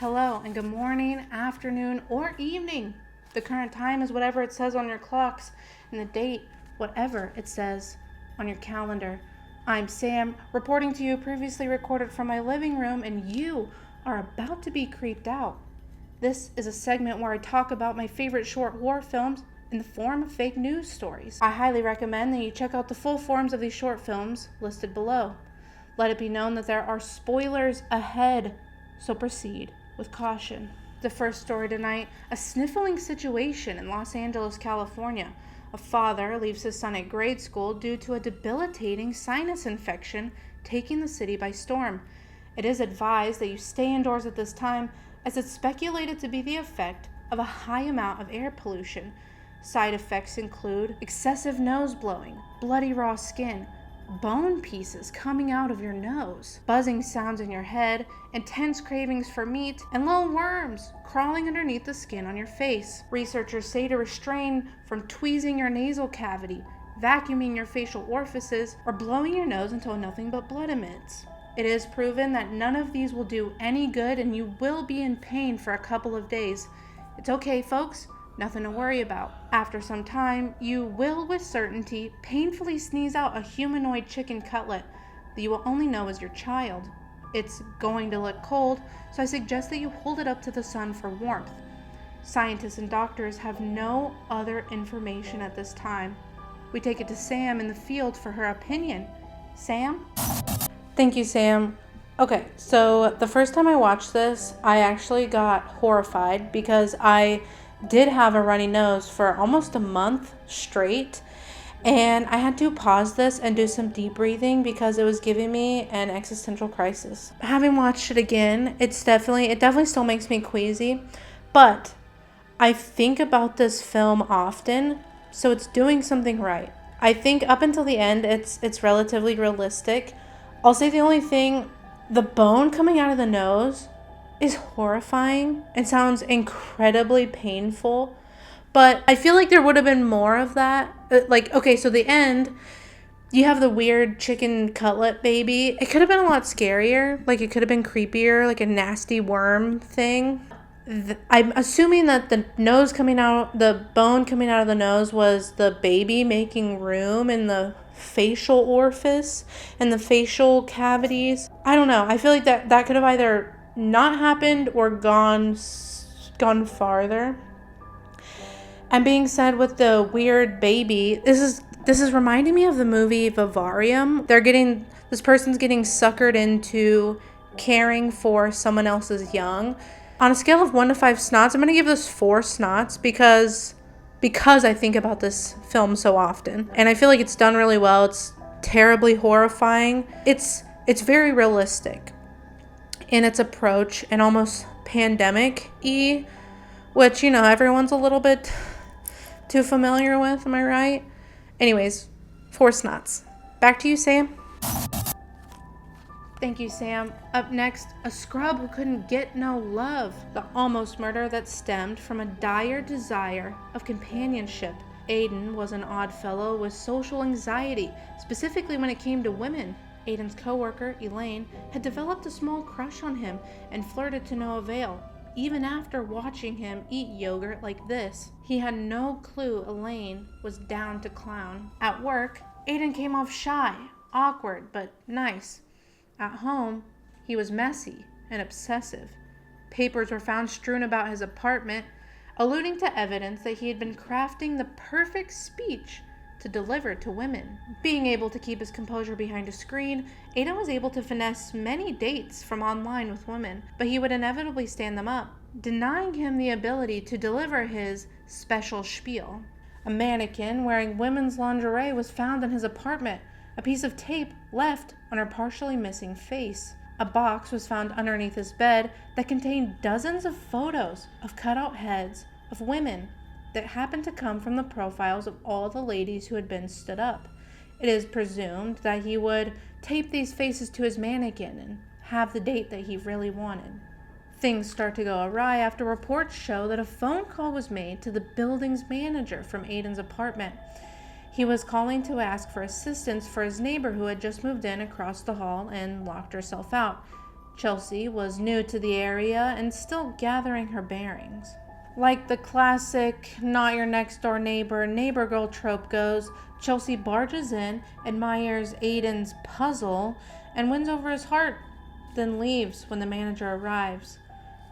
Hello and good morning, afternoon, or evening. The current time is whatever it says on your clocks, and the date, whatever it says on your calendar. I'm Sam, reporting to you previously recorded from my living room, and you are about to be creeped out. This is a segment where I talk about my favorite short horror films in the form of fake news stories. I highly recommend that you check out the full forms of these short films listed below. Let it be known that there are spoilers ahead, so proceed with caution. The first story tonight, a sniffling situation in Los Angeles, California. A father leaves his son at grade school due to a debilitating sinus infection taking the city by storm. It is advised that you stay indoors at this time, as it's speculated to be the effect of a high amount of air pollution. Side effects include excessive nose blowing, bloody raw skin, bone pieces coming out of your nose, buzzing sounds in your head, intense cravings for meat, and little worms crawling underneath the skin on your face. Researchers say to refrain from tweezing your nasal cavity, vacuuming your facial orifices, or blowing your nose until nothing but blood emits. It is proven that none of these will do any good, and you will be in pain for a couple of days. It's okay, folks. Nothing to worry about. After some time, you will with certainty painfully sneeze out a humanoid chicken cutlet that you will only know as your child. It's going to look cold, so I suggest that you hold it up to the sun for warmth. Scientists and doctors have no other information at this time. We take it to Sam in the field for her opinion. Sam? Thank you, Sam. Okay, so the first time I watched this, I actually got horrified because I did have a runny nose for almost a month straight, and I had to pause this and do some deep breathing because it was giving me an existential crisis. Having watched it again, it definitely still makes me queasy, but I think about this film often, so it's doing something right. I think up until the end, it's relatively realistic. I'll say the only thing, the bone coming out of the nose is horrifying and sounds incredibly painful, but I feel like there would have been more of that. So the end, you have the weird chicken cutlet baby. It could have been a lot scarier. It could have been creepier, like a nasty worm thing. I'm assuming that the bone coming out of the nose was the baby making room in the facial orifice and the facial cavities. I don't know. I feel like that could have either not happened or gone farther. And being said, with the weird baby, this is reminding me of the movie Vivarium. This person's getting suckered into caring for someone else's young. On a scale of 1 to 5 snots, I'm going to give this 4 snots because I think about this film so often. And I feel like it's done really well. It's terribly horrifying. It's very realistic in its approach and almost pandemic-y, which, everyone's a little bit too familiar with, am I right? Anyways, 4 snots. Back to you, Sam. Thank you, Sam. Up next, a scrub who couldn't get no love. The almost murder that stemmed from a dire desire of companionship. Aiden was an odd fellow with social anxiety, specifically when it came to women. Aiden's coworker, Elaine, had developed a small crush on him and flirted to no avail. Even after watching him eat yogurt like this, he had no clue Elaine was down to clown. At work, Aiden came off shy, awkward, but nice. At home, he was messy and obsessive. Papers were found strewn about his apartment, alluding to evidence that he had been crafting the perfect speech to deliver to women. Being able to keep his composure behind a screen, Aiden was able to finesse many dates from online with women, but he would inevitably stand them up, denying him the ability to deliver his special spiel. A mannequin wearing women's lingerie was found in his apartment, a piece of tape left on her partially missing face. A box was found underneath his bed that contained dozens of photos of cutout heads of women that happened to come from the profiles of all the ladies who had been stood up. It is presumed that he would tape these faces to his mannequin and have the date that he really wanted. Things start to go awry after reports show that a phone call was made to the building's manager from Aiden's apartment. He was calling to ask for assistance for his neighbor who had just moved in across the hall and locked herself out. Chelsea was new to the area and still gathering her bearings. Like the classic not your next door neighbor girl trope goes, Chelsea barges in, admires Aiden's puzzle, and wins over his heart, then leaves when the manager arrives.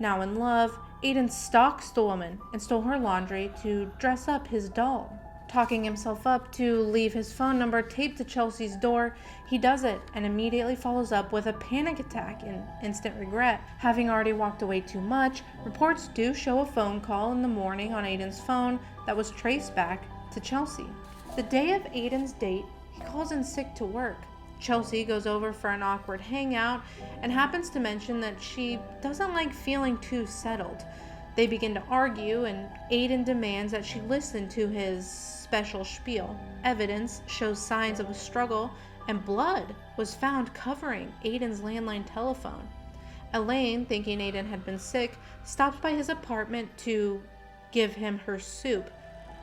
Now in love, Aiden stalks the woman and stole her laundry to dress up his doll. Talking himself up to leave his phone number taped to Chelsea's door, he does it and immediately follows up with a panic attack and instant regret. Having already walked away too much, reports do show a phone call in the morning on Aiden's phone that was traced back to Chelsea. The day of Aiden's date, he calls in sick to work. Chelsea goes over for an awkward hangout and happens to mention that she doesn't like feeling too settled. They begin to argue, and Aiden demands that she listen to his special spiel. Evidence shows signs of a struggle, and blood was found covering Aiden's landline telephone. Elaine, thinking Aiden had been sick, stops by his apartment to give him her soup.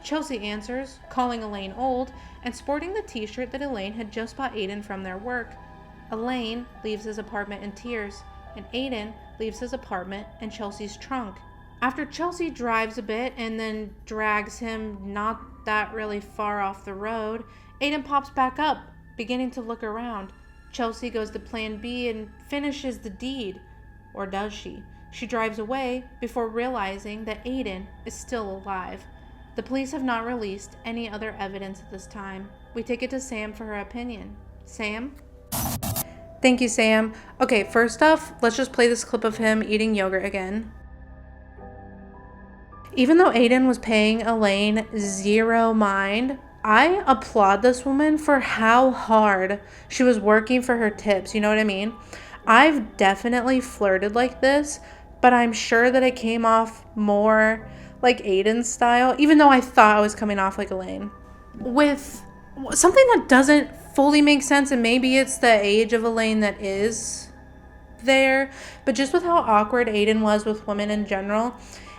Chelsea answers, calling Elaine old, and sporting the t-shirt that Elaine had just bought Aiden from their work. Elaine leaves his apartment in tears, and Aiden leaves his apartment in Chelsea's trunk. After Chelsea drives a bit and then drags him not that really far off the road, Aiden pops back up, beginning to look around. Chelsea goes to plan B and finishes the deed. Or does she? She drives away before realizing that Aiden is still alive. The police have not released any other evidence at this time. We take it to Sam for her opinion. Sam? Thank you, Sam. Okay, first off, let's just play this clip of him eating yogurt again. Even though Aiden was paying Elaine zero mind, I applaud this woman for how hard she was working for her tips. You know what I mean? I've definitely flirted like this, but I'm sure that it came off more like Aiden's style, even though I thought I was coming off like Elaine. With something that doesn't fully make sense, and maybe it's the age of Elaine that is there, but just with how awkward Aiden was with women in general,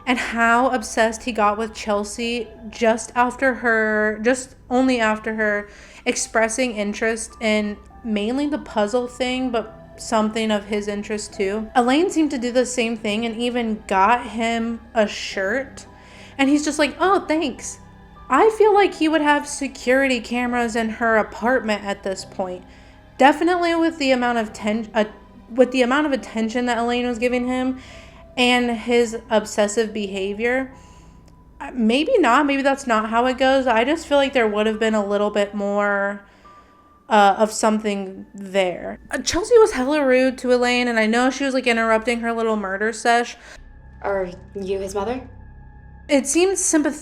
and how obsessed he got with Chelsea just only after her expressing interest in mainly the puzzle thing, but something of his interest too. Elaine seemed to do the same thing and even got him a shirt. And he's just like, oh, thanks. I feel like he would have security cameras in her apartment at this point. Definitely with the amount of attention that Elaine was giving him and his obsessive behavior. Maybe not. Maybe that's not how it goes. I just feel like there would have been a little bit more of something there. Chelsea was hella rude to Elaine, and I know she was like interrupting her little murder sesh. Are you his mother? It seemed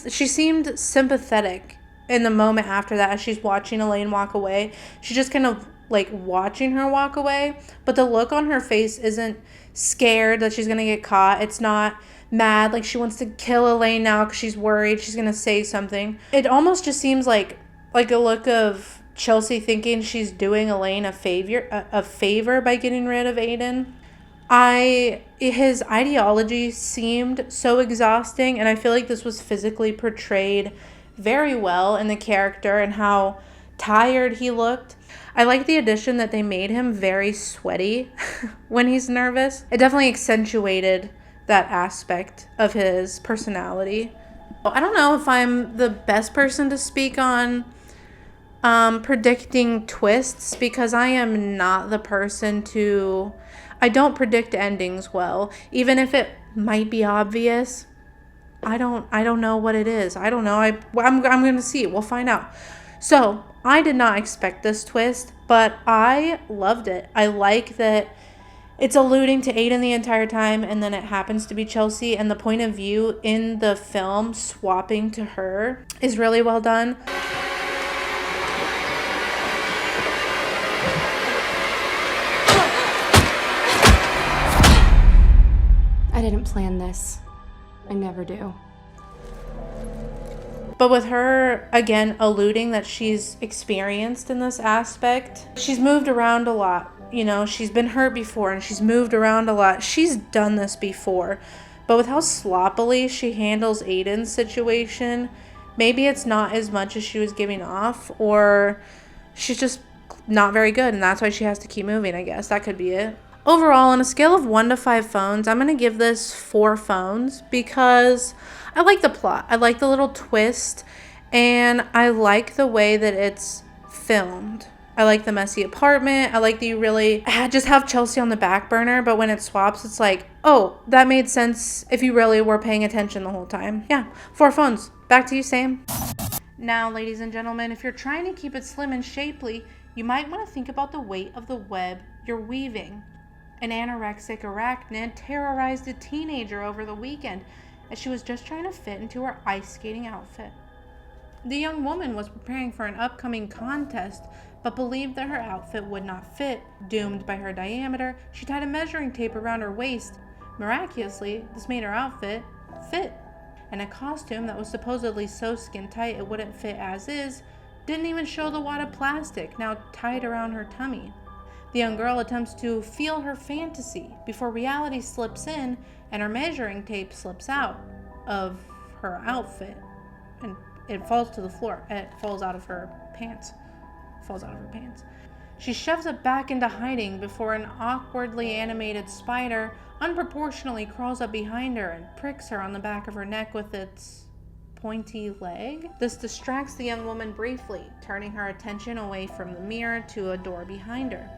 she seemed sympathetic in the moment after that as she's watching Elaine walk away. She's just kind of like watching her walk away, but the look on her face isn't scared that she's gonna get caught. It's not mad like she wants to kill Elaine now because she's worried she's gonna say something. It almost just seems like a look of Chelsea thinking she's doing Elaine a favor by getting rid of Aiden. His ideology seemed so exhausting, and I feel like this was physically portrayed very well in the character and how tired he looked. I like the addition that they made him very sweaty when he's nervous. It definitely accentuated that aspect of his personality. I don't know if I'm the best person to speak on predicting twists, because I am not the person I don't predict endings well. Even if it might be obvious, I don't know what it is. I don't know. I'm going to see it. We'll find out. So I did not expect this twist, but I loved it. I like that it's alluding to Aiden the entire time, and then it happens to be Chelsea, and the point of view in the film swapping to her is really well done. I didn't plan this. I never do. But with her, again, alluding that she's experienced in this aspect, she's moved around a lot. You know, she's been hurt before and she's moved around a lot. She's done this before. But with how sloppily she handles Aiden's situation, maybe it's not as much as she was giving off, or she's just not very good and that's why she has to keep moving, I guess. That could be it. Overall, on a scale of 1 to 5 phones, I'm going to give this 4 phones because I like the plot. I like the little twist, and I like the way that it's filmed. I like the messy apartment. I like that you really just have Chelsea on the back burner, but when it swaps, it's like, oh, that made sense if you really were paying attention the whole time. Yeah, 4 phones. Back to you, Sam. Now, ladies and gentlemen, if you're trying to keep it slim and shapely, you might want to think about the weight of the web you're weaving. An anorexic arachnid terrorized a teenager over the weekend as she was just trying to fit into her ice skating outfit. The young woman was preparing for an upcoming contest, but believed that her outfit would not fit. Doomed by her diameter, she tied a measuring tape around her waist. Miraculously, this made her outfit fit. And a costume that was supposedly so skin tight it wouldn't fit as is didn't even show the wad of plastic now tied around her tummy. The young girl attempts to feel her fantasy before reality slips in and her measuring tape slips out of her outfit and it falls to the floor. It falls out of her pants. She shoves it back into hiding before an awkwardly animated spider unproportionately crawls up behind her and pricks her on the back of her neck with its pointy leg. This distracts the young woman briefly, turning her attention away from the mirror to a door behind her.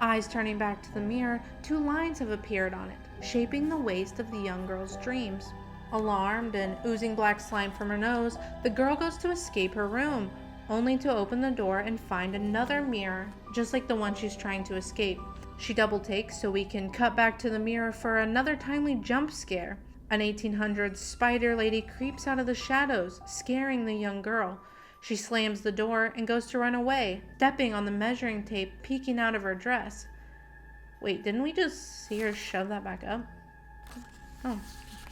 Eyes turning back to the mirror, 2 lines have appeared on it, shaping the waist of the young girl's dreams. Alarmed and oozing black slime from her nose, the girl goes to escape her room, only to open the door and find another mirror, just like the one she's trying to escape. She double takes so we can cut back to the mirror for another timely jump scare. An 1800s spider lady creeps out of the shadows, scaring the young girl. She slams the door and goes to run away, stepping on the measuring tape peeking out of her dress. Wait, didn't we just see her shove that back up? Oh,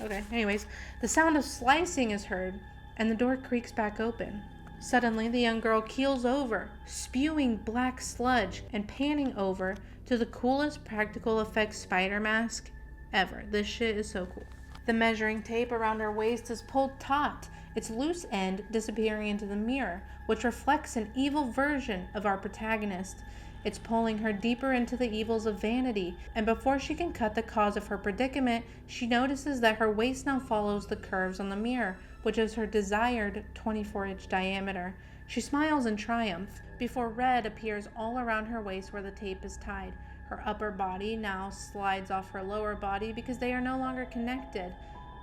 okay. Anyways, the sound of slicing is heard, and the door creaks back open. Suddenly, the young girl keels over, spewing black sludge and panning over to the coolest practical effects spider mask ever. This shit is so cool. The measuring tape around her waist is pulled taut, its loose end disappearing into the mirror, which reflects an evil version of our protagonist. It's pulling her deeper into the evils of vanity, and before she can cut the cause of her predicament, she notices that her waist now follows the curves on the mirror, which is her desired 24-inch diameter. She smiles in triumph, before red appears all around her waist where the tape is tied. Her upper body now slides off her lower body because they are no longer connected.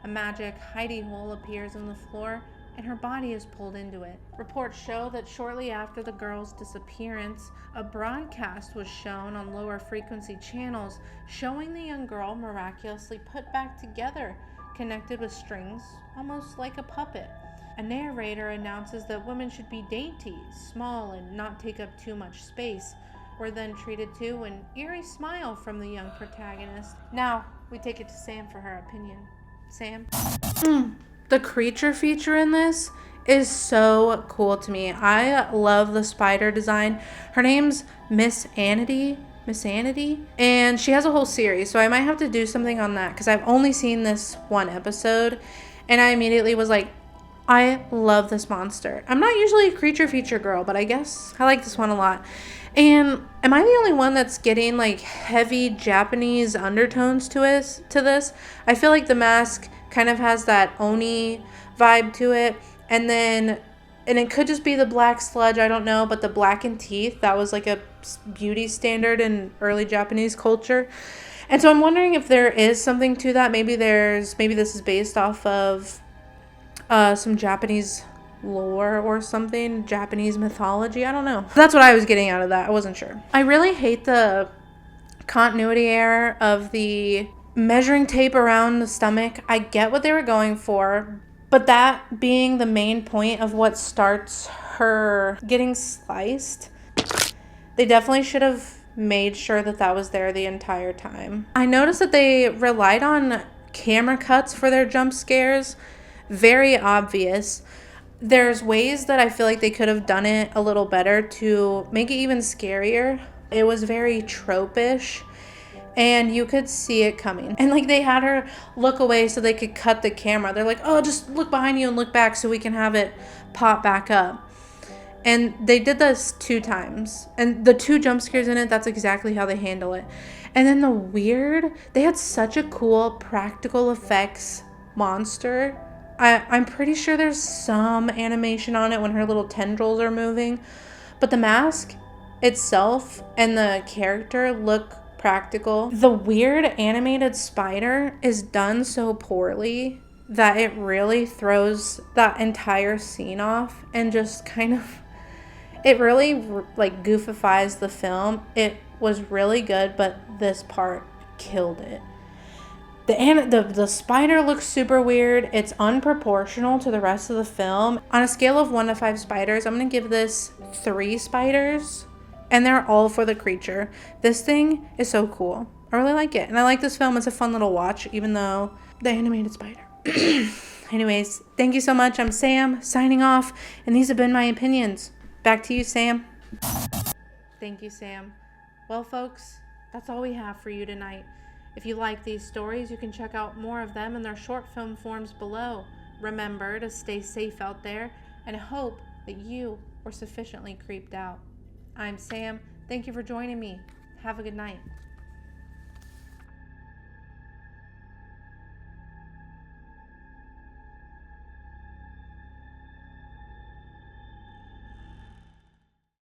A magic hidey hole appears in the floor, and her body is pulled into it. Reports show that shortly after the girl's disappearance, a broadcast was shown on lower frequency channels showing the young girl miraculously put back together, connected with strings, almost like a puppet. A narrator announces that women should be dainty, small, and not take up too much space. We're then treated to an eerie smile from the young protagonist. Now, we take it to Sam for her opinion. Sam? The creature feature in this is so cool to me. I love the spider design. Her name's Miss Anity, and she has a whole series, so I might have to do something on that because I've only seen this one episode, and I immediately was like, I love this monster. I'm not usually a creature feature girl, but I guess I like this one a lot. And am I the only one that's getting like heavy Japanese undertones to this? I feel like the mask kind of has that Oni vibe to it, and it could just be the black sludge, I don't know, but the blackened teeth, that was like a beauty standard in early Japanese culture. And so I'm wondering if there is something to that. Maybe this is based off of some Japanese lore or something, Japanese mythology, I don't know. That's what I was getting out of that. I wasn't sure. I really hate the continuity error of the measuring tape around the stomach. I get what they were going for, but that being the main point of what starts her getting sliced, they definitely should have made sure that was there the entire time. I noticed that they relied on camera cuts for their jump scares. Very obvious. There's ways that I feel like they could have done it a little better to make it even scarier. It was very trope-ish, and you could see it coming. And like they had her look away so they could cut the camera. They're like, oh, just look behind you and look back so we can have it pop back up. And they did this 2 times. And the 2 jump scares in it, that's exactly how they handle it. And then they had such a cool practical effects monster. I'm pretty sure there's some animation on it when her little tendrils are moving. But the mask itself and the character look practical. The weird animated spider is done so poorly that it really throws that entire scene off and just kind of, it really like goofifies the film. It was really good, but this part killed it. The spider looks super weird. It's unproportional to the rest of the film. On a scale of 1 to 5 spiders, I'm going to give this 3 spiders. And they're all for the creature. This thing is so cool. I really like it. And I like this film. It's a fun little watch, even though the animated spider. Anyways, thank you so much. I'm Sam, signing off. And these have been my opinions. Back to you, Sam. Thank you, Sam. Well, folks, that's all we have for you tonight. If you like these stories, you can check out more of them in their short film forms below. Remember to stay safe out there and hope that you were sufficiently creeped out. I'm Sam. Thank you for joining me. Have a good night.